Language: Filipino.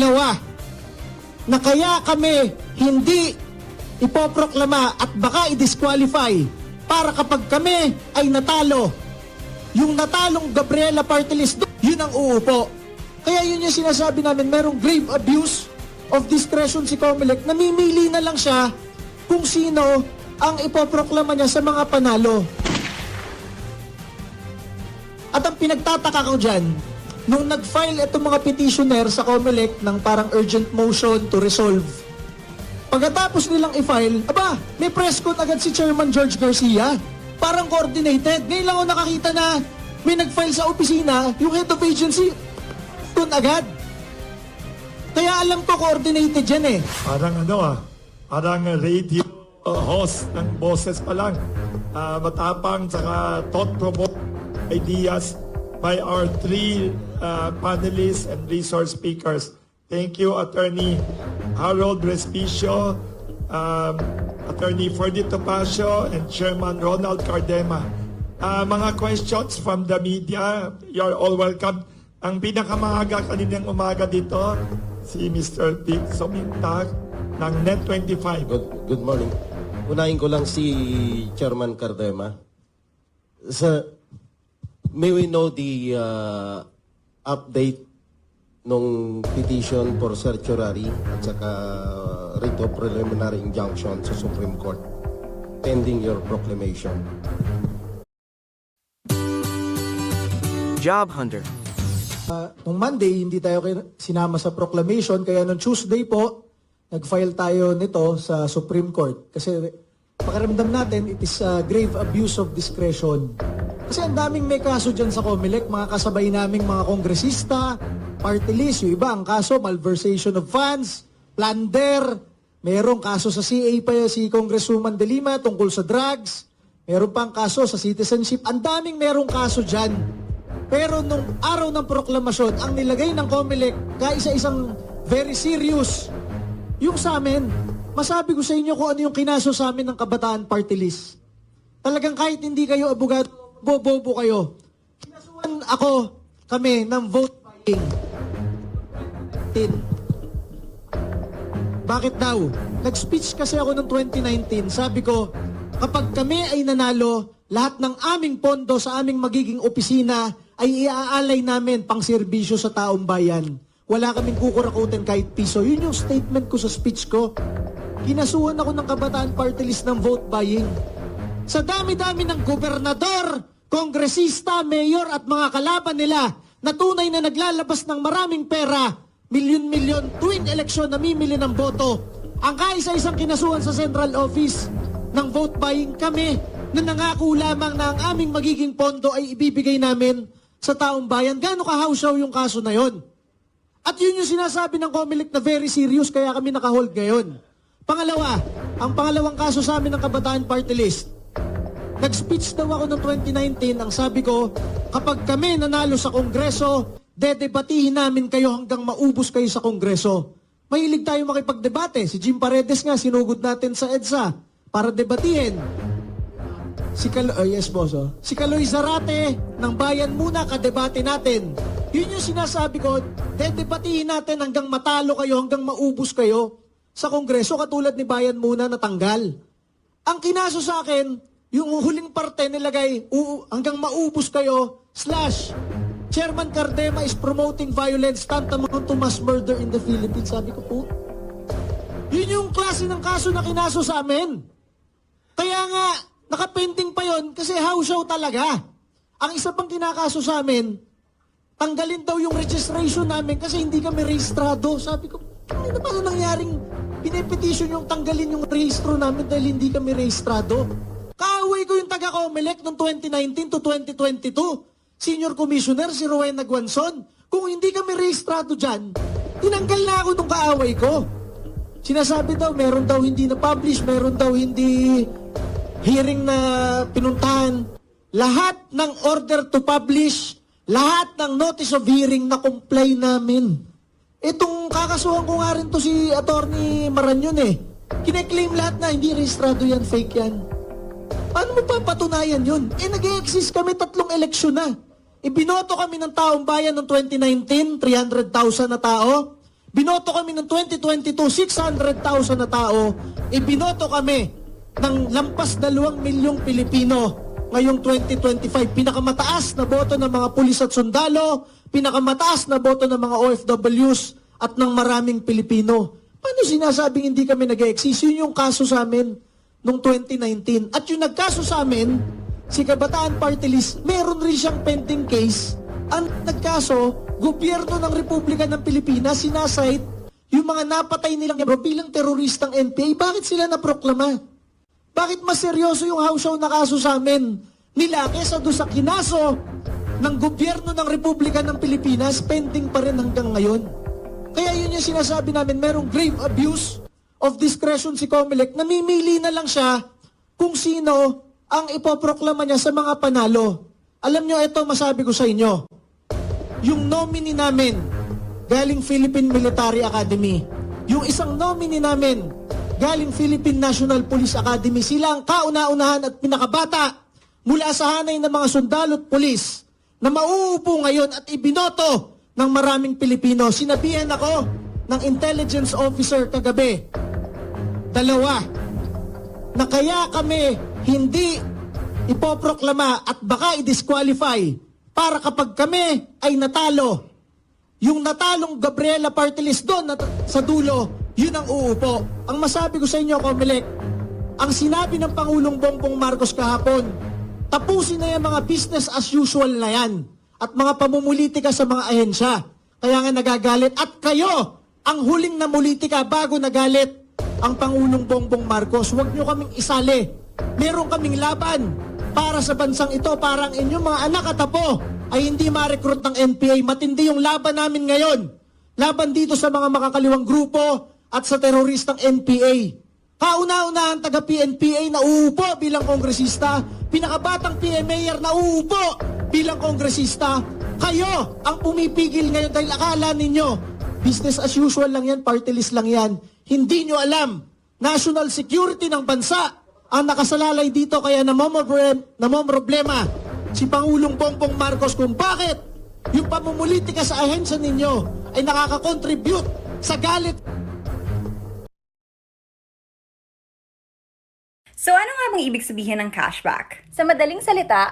Pangalawa, na kaya kami hindi ipoproklama at baka i-disqualify para kapag kami ay natalo, yung natalong Gabriela Party List, yun ang uupo. Kaya yun yung sinasabi namin, merong grave abuse of discretion si Comelec. Namimili na lang siya kung sino ang ipoproklama niya sa mga panalo. At ang pinagtataka ko dyan, nung nag-file itong mga petitioner sa Comelec ng parang urgent motion to resolve, pagkatapos nilang i-file, aba, may press con agad si Chairman George Garcia. Parang coordinated. Ngayon lang ako nakakita na may nag-file sa opisina, yung head of agency, doon agad. Kaya alam ko coordinated yan eh. Parang parang radio host ng boses pa lang. Matapang saka thought-provoking ideas by our three panelists and resource speakers. Thank you, Attorney Harold Respicio, Attorney Ferdy Topacio, and Chairman Ronald Cardema. Mga questions from the media, you're all welcome. Ang pinakamaaga kaninang umaga dito, si Mr. Dick Somintag ng Net25. Good morning. Unahin ko lang si Chairman Cardema. May we know the update nung petition for certiorari at saka writ of preliminary injunction sa Supreme Court pending your proclamation? Job Hunter. Nung Monday, hindi tayo sinama sa proclamation, kaya nung Tuesday po, nag-file tayo nito sa Supreme Court. Kasi pakiramdam natin, it is a grave abuse of discretion. Kasi ang daming may kaso dyan sa Comelec, mga kasabay naming mga kongresista, party list, yung iba, ang kaso, malversation of funds, plunder, merong kaso sa CA pa si Congresswoman De Lima tungkol sa drugs, meron pang kaso sa citizenship, ang daming merong kaso dyan. Pero nung araw ng proklamasyon, ang nilagay ng Comelec, kaisa-isang very serious, yung sa amin, masabi ko sa inyo kung ano yung kinaso sa amin ng Kabataan Party List. Talagang kahit hindi kayo abogado, bobo kayo. Kinasuhan kami ng vote buying. Bakit daw? Nag-speech kasi ako noong 2019, sabi ko, kapag kami ay nanalo, lahat ng aming pondo sa aming magiging opisina ay iaalay namin pang serbisyo sa taong bayan. Wala kaming kukurakutin kahit piso. Yun yung statement ko sa speech ko. Kinasuhan ako ng Kabataan Party List ng vote buying. Sa dami-dami ng gobernador, kongresista, mayor at mga kalaban nila na tunay na naglalabas ng maraming pera, milyon-milyon tuwing eleksyon namimili ng boto. Ang kaisa-isang kinasuhan sa central office ng vote buying, kami na nangako lamang na ang aming magiging pondo ay ibibigay namin sa taong bayan. Gaano kahawsaw yung kaso na yon? At yun yung sinasabi ng Comelec na very serious, kaya kami nakahold ngayon. Pangalawa, ang pangalawang kaso sa amin ng Kabataan Party List. Nag-speech daw ako noong 2019, ang sabi ko, kapag kami nanalo sa Kongreso, dedebatihin namin kayo hanggang maubos kayo sa Kongreso. Mahilig tayo makipagdebate. Si Jim Paredes nga, sinugod natin sa EDSA para debatihin. Si Kaloy Zarate ng Bayan Muna, kadebate natin. Yun yung sinasabi ko, dedebatihin natin hanggang matalo kayo, hanggang maubos kayo sa Kongreso, katulad ni Bayan Muna natanggal. Ang kinaso sa akin, yung huling parte nilagay, hanggang maubos kayo, / Chairman Cardema is promoting violence tantamount to mass murder in the Philippines. Sabi ko po, yun yung klase ng kaso na kinaso sa amin. Kaya nga, nakapending pa yon kasi house show talaga. Ang isa pang kinakaso sa amin, tanggalin daw yung registration namin kasi hindi kami rehistrado. Sabi ko, ano na paano nangyaring pinipetition yung tanggalin yung rehistro namin dahil hindi kami rehistrado? Kaaway ko yung taga-Comelec noong 2019 to 2022. Senior Commissioner, si Rowena Guanzon. Kung hindi kami rehistrado dyan, tinanggal na ako nung kaaway ko. Sinasabi daw, meron daw hindi na-publish, meron daw hindi hearing na pinuntahan. Lahat ng order to publish, lahat ng notice of hearing na comply namin. Itong kakasuhan ko nga rin to si Attorney Maranyon eh. Kine-claim lahat na hindi rehistrado yan, fake yan. Paano mo papatunayan yun? Nag-e-exist kami 3 eleksyon na. Ibinoto kami ng taong bayan noong 2019, 300,000 na tao. Binoto kami ng 2022, 600,000 na tao. Ibinoto kami ng lampas 2 milyong Pilipino ngayong 2025. Pinakamataas na boto ng mga pulis at sundalo, pinakamataas na boto ng mga OFWs at ng maraming Pilipino. Paano sinasabing hindi kami nag-exist? Yun yung kaso sa amin noong 2019. At yung nagkaso sa amin, si Kabataan Party List, meron rin siyang pending case. Ang nagkaso, gobyerno ng Republika ng Pilipinas, sinasite yung mga napatay nilang bilang teroristang NPA. Bakit sila naproklama? Bakit mas seryoso yung house show na kaso sa amin nila kesa doon sa kinaso ng gobyerno ng Republika ng Pilipinas, pending pa rin hanggang ngayon? Kaya yun yung sinasabi namin, merong grave abuse of discretion si Comelec. Namimili na lang siya kung sino ang ipoproklama niya sa mga panalo. Alam nyo, ito masabi ko sa inyo. Yung nominee namin, galing Philippine Military Academy. Yung isang nominee namin, galing Philippine National Police Academy. Sila ang kauna-unahan at pinakabata mula sa hanay ng mga sundalo at pulis na mauupo ngayon at ibinoto ng maraming Pilipino. Sinabihan ako ng intelligence officer kagabi, 2, na kaya kami hindi ipoproklama at baka i-disqualify para kapag kami ay natalo, yung natalong Gabriela Party List doon sa dulo, yun ang uupo. Ang masabi ko sa inyo, Comelec, ang sinabi ng Pangulong Bongbong Marcos kahapon, tapusin na yung mga business as usual na yan at mga pamumulitika sa mga ahensya. Kaya nga nagagalit. At kayo, ang huling na mulitika bago nagalit ang Pangulong Bongbong Marcos. Huwag nyo kaming isali. Meron kaming laban para sa bansang ito. Parang inyong mga anak at apo ay hindi ma-recruit ng NPA. Matindi yung laban namin ngayon. Laban dito sa mga makakaliwang grupo at sa teroristang NPA. Kauna-una ang taga-PNPA na uupo bilang kongresista, pinakabatang PMAyer na uupo bilang kongresista. Kayo ang pumipigil ngayon dahil akala ninyo, business as usual lang yan, party list lang yan. Hindi nyo alam, national security ng bansa ang nakasalalay dito, kaya namomroblema si Pangulong Bongbong Marcos kung bakit yung pamumulitika sa ahensya ninyo ay nakaka-contribute sa galit. So ano nga bang ibig sabihin ng cashback? Sa madaling salita,